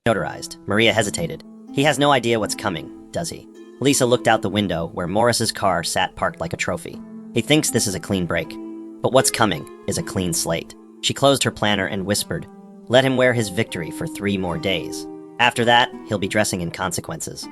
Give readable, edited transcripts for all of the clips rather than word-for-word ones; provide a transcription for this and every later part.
Notarized. Maria hesitated. He has no idea what's coming, does he? Lisa looked out the window where Morris's car sat parked like a trophy. He thinks this is a clean break. But what's coming is a clean slate. She closed her planner and whispered, "Let him wear his victory for 3 more days. After that, he'll be dressing in consequences."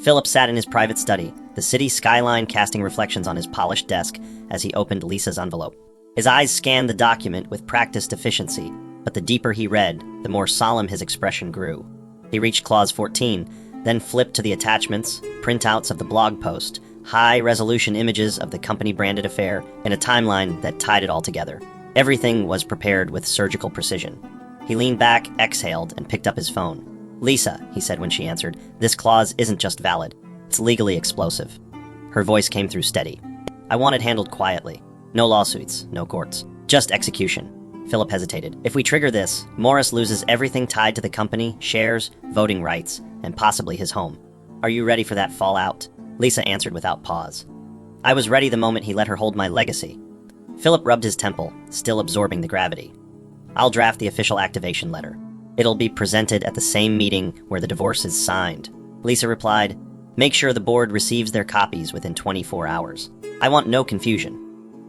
Philip sat in his private study, the city skyline casting reflections on his polished desk as he opened Lisa's envelope. His eyes scanned the document with practiced efficiency, but the deeper he read, the more solemn his expression grew. He reached Clause 14, then flipped to the attachments, printouts of the blog post, high-resolution images of the company-branded affair, and a timeline that tied it all together. Everything was prepared with surgical precision. He leaned back, exhaled, and picked up his phone. "Lisa," he said when she answered, "this clause isn't just valid. It's legally explosive." Her voice came through steady. "I want it handled quietly. No lawsuits, no courts. Just execution." Philip hesitated. "If we trigger this, Morris loses everything tied to the company, shares, voting rights, and possibly his home. Are you ready for that fallout?" Lisa answered without pause. "I was ready the moment he let her hold my legacy." Philip rubbed his temple, still absorbing the gravity. "I'll draft the official activation letter. It'll be presented at the same meeting where the divorce is signed." Lisa replied, "Make sure the board receives their copies within 24 hours. I want no confusion."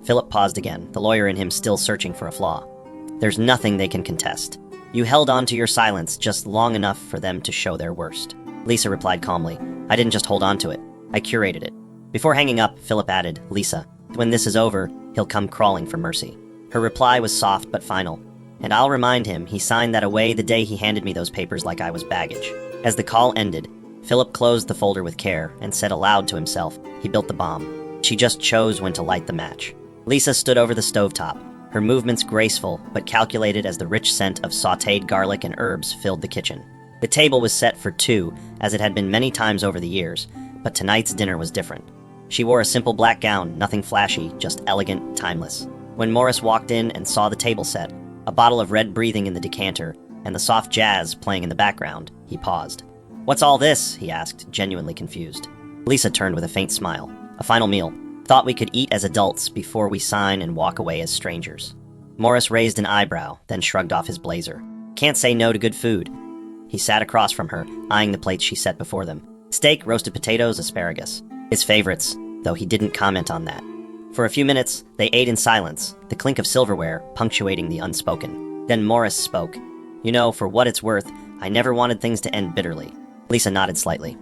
Philip paused again, the lawyer in him still searching for a flaw. "There's nothing they can contest. You held on to your silence just long enough for them to show their worst." Lisa replied calmly, "I didn't just hold on to it. I curated it." Before hanging up, Philip added, "Lisa, when this is over, he'll come crawling for mercy." Her reply was soft but final. "And I'll remind him he signed that away the day he handed me those papers like I was baggage." As the call ended, Philip closed the folder with care and said aloud to himself, he built the bomb. She just chose when to light the match. Lisa stood over the stovetop, her movements graceful but calculated as the rich scent of sautéed garlic and herbs filled the kitchen. The table was set for 2, as it had been many times over the years, but tonight's dinner was different. She wore a simple black gown, nothing flashy, just elegant, timeless. When Morris walked in and saw the table set, a bottle of red breathing in the decanter, and the soft jazz playing in the background, he paused. "What's all this?" he asked, genuinely confused. Lisa turned with a faint smile. "A final meal. Thought we could eat as adults before we sign and walk away as strangers." Morris raised an eyebrow, then shrugged off his blazer. "Can't say no to good food." He sat across from her, eyeing the plates she set before them. Steak, roasted potatoes, asparagus. His favorites, though he didn't comment on that. For a few minutes, they ate in silence, the clink of silverware punctuating the unspoken. Then Morris spoke. "You know, for what it's worth, I never wanted things to end bitterly." Lisa nodded slightly.